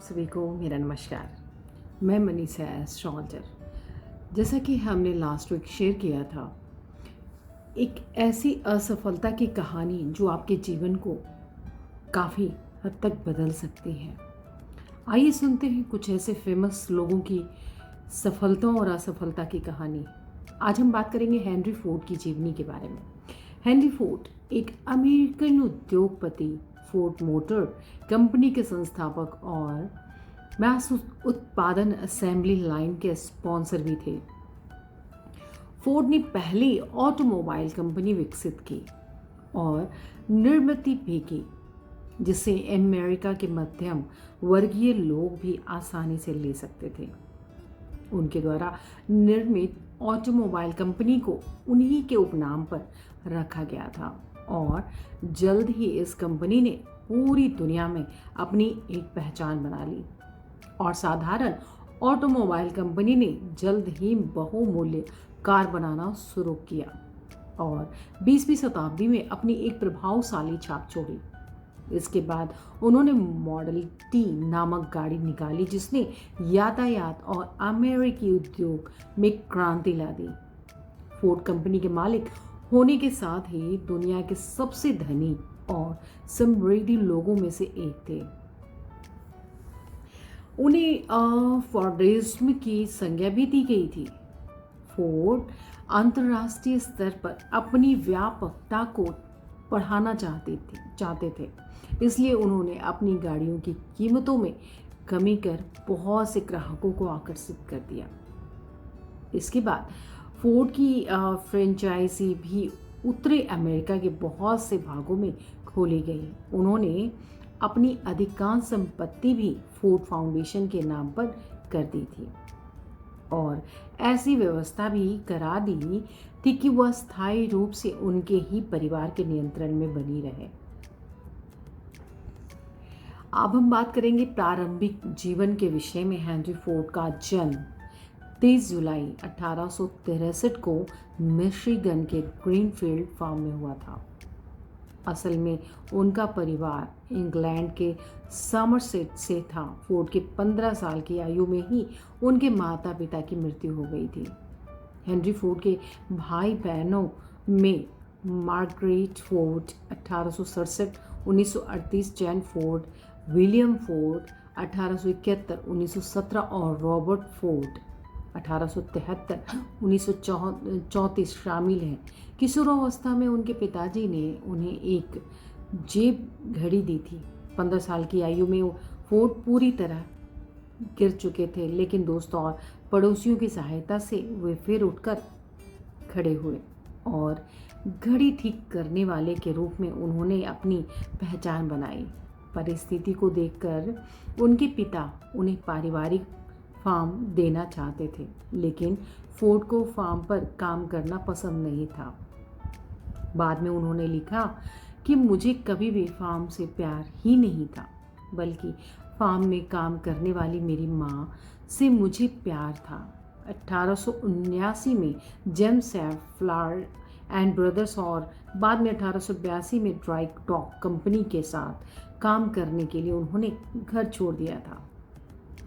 सभी को मेरा नमस्कार। मैं मनीषा एस्ट्रोलॉजर। जैसा कि हमने लास्ट वीक शेयर किया था, एक ऐसी असफलता की कहानी जो आपके जीवन को काफ़ी हद तक बदल सकती है। आइए सुनते हैं कुछ ऐसे फेमस लोगों की सफलता और असफलता की कहानी। आज हम बात करेंगे हेनरी फोर्ड की जीवनी के बारे में। हेनरी फोर्ड एक अमेरिकन उद्योगपति, फोर्ड मोटर कंपनी के संस्थापक और मैस उत्पादन असेंबली लाइन के स्पॉन्सर भी थे। फोर्ड ने पहली ऑटोमोबाइल कंपनी विकसित की और निर्मित भी की, जिसे अमेरिका के मध्यम वर्गीय लोग भी आसानी से ले सकते थे। उनके द्वारा निर्मित ऑटोमोबाइल कंपनी को उन्हीं के उपनाम पर रखा गया था और जल्द ही इस कंपनी ने पूरी दुनिया में अपनी एक पहचान बना ली और साधारण ऑटोमोबाइल कंपनी ने जल्द ही बहुमूल्य कार बनाना शुरू किया और 20वीं शताब्दी में अपनी एक प्रभावशाली छाप छोड़ी। इसके बाद उन्होंने मॉडल टी नामक गाड़ी निकाली, जिसने यातायात और अमेरिकी उद्योग में क्रांति ला दी। फोर्ड कंपनी के मालिक होने के साथ ही दुनिया के सबसे धनी और समृद्ध लोगों में से एक थे। उन्हें फोर्डिज्म की संज्ञा भी दी गई थी। फोर्ड अंतर्राष्ट्रीय स्तर पर अपनी व्यापकता को बढ़ाना चाहते थे, इसलिए उन्होंने अपनी गाड़ियों की कीमतों में कमी कर बहुत से ग्राहकों को आकर्षित कर दिया। इसके बाद फोर्ड की फ्रेंचाइजी भी उत्तरी अमेरिका के बहुत से भागों में खोली गई। उन्होंने अपनी अधिकांश संपत्ति भी फोर्ड फाउंडेशन के नाम पर कर दी थी और ऐसी व्यवस्था भी करा दी थी कि वह स्थायी रूप से उनके ही परिवार के नियंत्रण में बनी रहे। अब हम बात करेंगे प्रारंभिक जीवन के विषय में। हेनरी फोर्ड का जन्म 23 जुलाई 1863 को मिशिगन के ग्रीनफील्ड फार्म में हुआ था। असल में उनका परिवार इंग्लैंड के समरसेट से था। फोर्ड के 15 साल की आयु में ही उनके माता पिता की मृत्यु हो गई थी। हेनरी फोर्ड के भाई बहनों में Margaret Ford 1867, 1938, Jain Ford, William Ford 1871, 1917 और रॉबर्ट फोर्ड 1873, 1934 शामिल हैं। किशोरावस्था में उनके पिताजी ने उन्हें एक जेब घड़ी दी थी। 15 साल की आयु में फोर्ड पूरी तरह गिर चुके थे, लेकिन दोस्तों और पड़ोसियों की सहायता से वे फिर उठकर खड़े हुए और घड़ी ठीक करने वाले के रूप में उन्होंने अपनी पहचान बनाई। परिस्थिति को देखकर उनके पिता उन्हें पारिवारिक फार्म देना चाहते थे, लेकिन फोर्ड को फार्म पर काम करना पसंद नहीं था। बाद में उन्होंने लिखा कि मुझे कभी भी फार्म से प्यार ही नहीं था, बल्कि फार्म में काम करने वाली मेरी माँ से मुझे प्यार था। 1879 में जेम्स फ्लावर एंड ब्रदर्स और बाद में 1882 में ड्राई डॉक कंपनी के साथ काम करने के लिए उन्होंने घर छोड़ दिया था।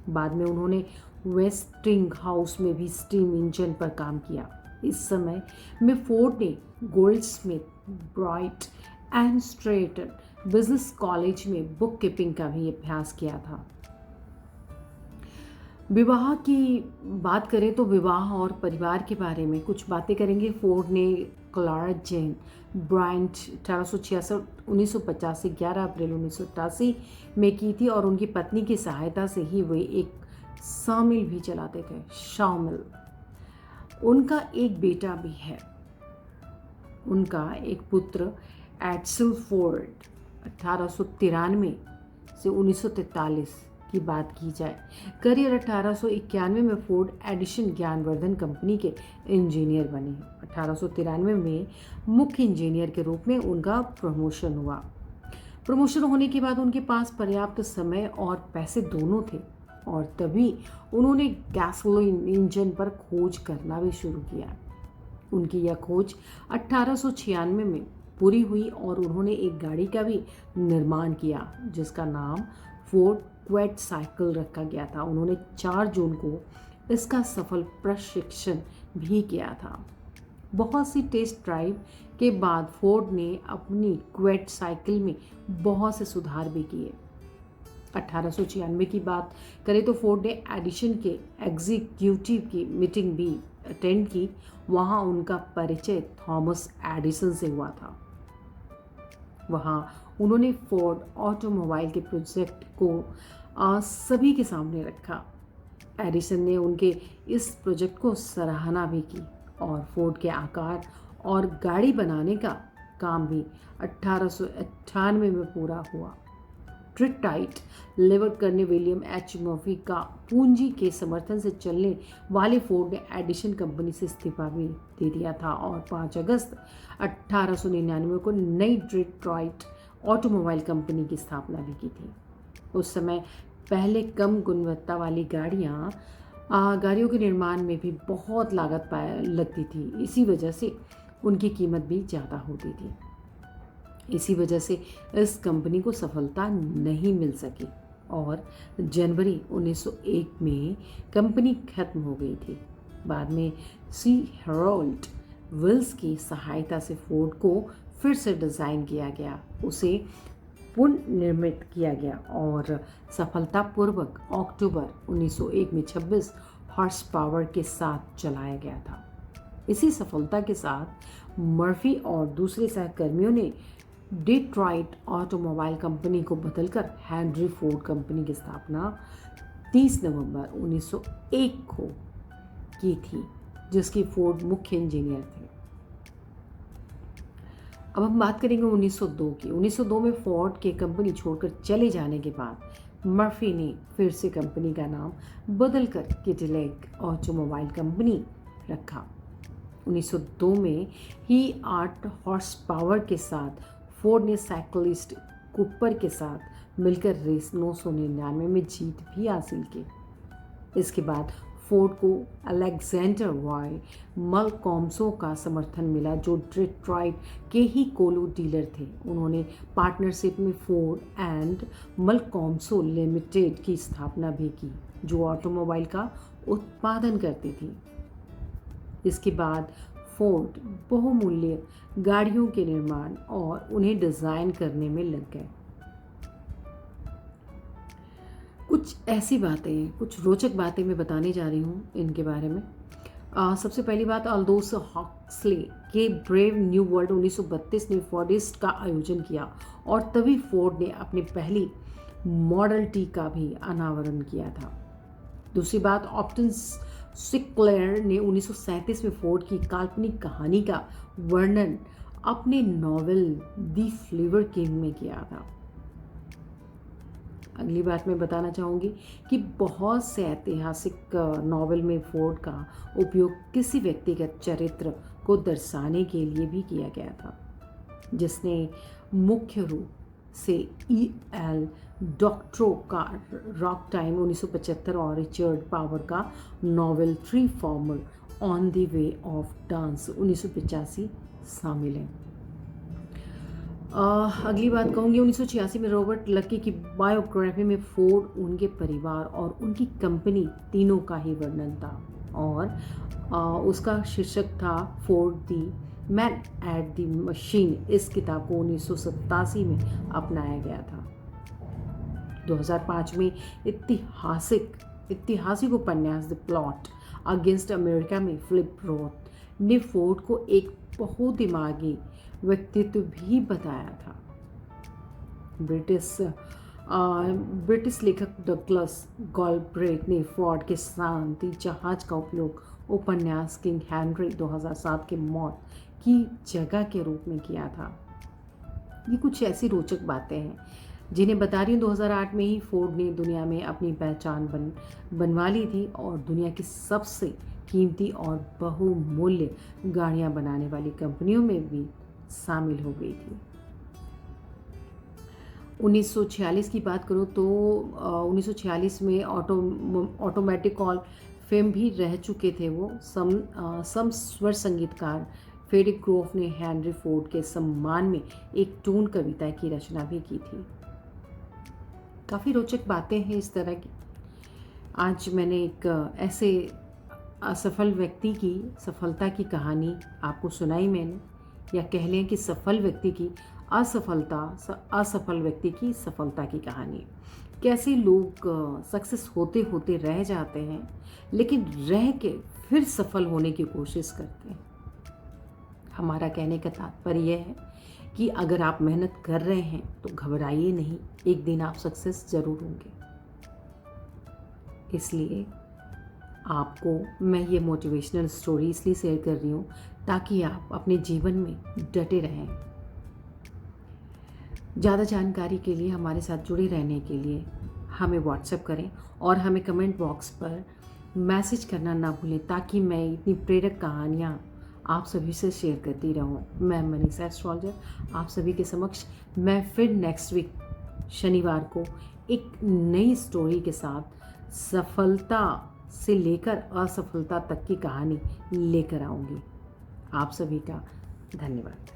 बाद में उन्होंने वेस्टिंग हाउस में भी स्टीम इंजन पर काम किया। इस समय में फोर्ड ने Goldsmith, Bright and Stratton business college में बुक कीपिंग का भी अभ्यास किया था। विवाह की बात करें तो विवाह और परिवार के बारे में कुछ बातें करेंगे। फोर्ड ने क्लारा जेन ब्रायंट 1866, 1985, 11 अप्रैल 1988 में की थी और उनकी पत्नी की सहायता से ही वे एक सामिल भी चलाते थे, शामिल। उनका एक बेटा भी है। उनका एक पुत्र एड्सल फोर्ड 1893 से 1943 की बात की जाए। करियर 1891 में फोर्ड एडिशन ज्ञानवर्धन कंपनी के इंजीनियर बने। 1893 में मुख्य इंजीनियर के रूप में उनका प्रमोशन हुआ। प्रमोशन होने के बाद उनके पास पर्याप्त समय और पैसे दोनों थे और तभी उन्होंने गैसोलीन इंजन पर खोज करना भी शुरू किया। उनकी यह खोज 1896 में पूरी हुई और उन्होंने एक गाड़ी का भी निर्माण किया जिसका नाम फोर्ड क्वेड साइकिल रखा गया था। उन्होंने 4 जून को इसका सफल प्रशिक्षण भी किया था। बहुत सी टेस्ट ड्राइव के बाद फोर्ड ने अपनी क्वेड साइकिल में बहुत से सुधार भी किए। 1896 की बात करें तो फोर्ड ने एडिशन के एग्जीक्यूटिव की मीटिंग भी अटेंड की। वहां उनका परिचय थॉमस एडिसन से हुआ था। वहां उन्होंने फोर्ड ऑटोमोबाइल के प्रोजेक्ट को सभी के सामने रखा। एडिसन ने उनके इस प्रोजेक्ट को सराहना भी की और फोर्ड के आकार और गाड़ी बनाने का काम भी 1898 में पूरा हुआ। ट्रिटाइट लेवर करने विलियम एच मर्फी का पूंजी के समर्थन से चलने वाले फोर्ड ने एडिशन कंपनी से इस्तीफा भी दे दिया था और 5 अगस्त 1899 को नई ट्रिटाइट ऑटोमोबाइल कंपनी की स्थापना भी की थी। उस समय पहले कम गुणवत्ता वाली गाड़ियों के निर्माण में भी बहुत लागत लगती थी। इसी वजह से उनकी कीमत भी ज़्यादा होती थी। इसी वजह से इस कंपनी को सफलता नहीं मिल सकी और जनवरी 1901 में कंपनी खत्म हो गई थी। बाद में सी हेरोल्ड विल्स की सहायता से फोर्ड को फिर से डिज़ाइन किया गया, उसे पुनर्निर्मित किया गया और सफलतापूर्वक अक्टूबर 1901 में 26 हॉर्स पावर के साथ चलाया गया था। इसी सफलता के साथ मर्फी और दूसरे सहकर्मियों ने डिट्रॉइट ऑटोमोबाइल कंपनी को बदलकर हेनरी फोर्ड कंपनी की स्थापना 30 नवंबर 1901 को की थी, जिसकी फोर्ड मुख्य इंजीनियर थे। अब हम बात करेंगे 1902 की। 1902 में फोर्ड के कंपनी छोड़कर चले जाने के बाद मर्फी ने फिर से कंपनी का नाम बदलकर कैडिलैक ऑटोमोबाइल कंपनी रखा। 1902 में ही 8 हॉर्स पावर के साथ फोर्ड ने साइकिलिस्ट कूपर के साथ मिलकर रेस 999 में जीत भी हासिल की। इसके बाद फोर्ड को अलेक्जेंडर रॉय मलकॉम्सो का समर्थन मिला, जो डिट्रॉइट के ही कोलो डीलर थे। उन्होंने पार्टनरशिप में फोर्ड एंड मलकॉम्सो लिमिटेड की स्थापना भी की, जो ऑटोमोबाइल का उत्पादन करती थी। इसके बाद फोर्ड बहुमूल्य गाड़ियों के निर्माण और उन्हें डिज़ाइन करने में लग गए। कुछ ऐसी बातें, कुछ रोचक बातें मैं बताने जा रही हूँ इनके बारे में। सबसे पहली बात, अल्दोस हक्सले के ब्रेव न्यू वर्ल्ड 1932 ने फोर्डिस्ट का आयोजन किया और तभी फोर्ड ने अपनी पहली मॉडल टी का भी अनावरण किया था। दूसरी बात, ऑप्टन सिक्लेयर ने 1937 में फोर्ड की काल्पनिक कहानी का वर्णन अपने नॉवेल दी फ्लेवर किंग में किया था। अगली बात मैं बताना चाहूँगी कि बहुत से ऐतिहासिक नॉवेल में फोर्ड का उपयोग किसी व्यक्तिगत चरित्र को दर्शाने के लिए भी किया गया था, जिसने मुख्य रूप से E.L. डॉक्ट्रो का रॉक टाइम 1975 और रिचर्ड पावर का novel three farmer on the way of dance 1985 शामिल हैं। अगली बात कहूँगी, 1986 में रॉबर्ट लकी की बायोग्राफी में फोर्ड, उनके परिवार और उनकी कंपनी तीनों का ही वर्णन था और उसका शीर्षक था Ford the man at the machine. इस किताब को 1987 में अपनाया गया था। 2005 में ऐतिहासिक उपन्यास द प्लॉट अगेंस्ट अमेरिका में फिलिप रोथ ने फोर्ड को एक बहुदिमागी व्यक्तित्व भी बताया था। ब्रिटिश लेखक डगलस गॉलब्रेथ ने फोर्ड के शांति जहाज का उपयोग उपन्यास किंग हेनरी 2007 के मौत की जगह के रूप में किया था। ये कुछ ऐसी रोचक बातें हैं जिन्हें बता रही हूँ। 2008 में ही फोर्ड ने दुनिया में अपनी पहचान बनवा ली थी और दुनिया की सबसे कीमती और बहुमूल्य गाड़ियाँ बनाने वाली कंपनियों में भी शामिल हो गई थी। 1946 की बात करूँ तो 1946 में ऑटोमेटिक हॉल फेम भी रह चुके थे वो। सम स्वर संगीतकार फेडिक ग्रोफ ने हेनरी फोर्ड के सम्मान में एक टून कविता की रचना भी की थी। काफ़ी रोचक बातें हैं इस तरह की। आज मैंने एक ऐसे असफल व्यक्ति की सफलता की कहानी आपको सुनाई मैंने, या कह लें कि सफल व्यक्ति की असफल व्यक्ति की सफलता की कहानी। कैसे लोग सक्सेस होते होते रह जाते हैं, लेकिन रह के फिर सफल होने की कोशिश करते हैं। हमारा कहने का तात्पर्य यह है कि अगर आप मेहनत कर रहे हैं तो घबराइए नहीं, एक दिन आप सक्सेस ज़रूर होंगे। इसलिए आपको मैं ये मोटिवेशनल स्टोरी इसलिए शेयर कर रही हूँ ताकि आप अपने जीवन में डटे रहें। ज़्यादा जानकारी के लिए, हमारे साथ जुड़े रहने के लिए हमें व्हाट्सएप करें और हमें कमेंट बॉक्स पर मैसेज करना ना भूलें, ताकि मैं इतनी प्रेरक कहानियाँ आप सभी से शेयर करती रहूँ। मैं मनीषा एस्ट्रोलॉजर आप सभी के समक्ष मैं फिर नेक्स्ट वीक शनिवार को एक नई स्टोरी के साथ सफलता से लेकर असफलता तक की कहानी लेकर आऊँगी। आप सभी का धन्यवाद।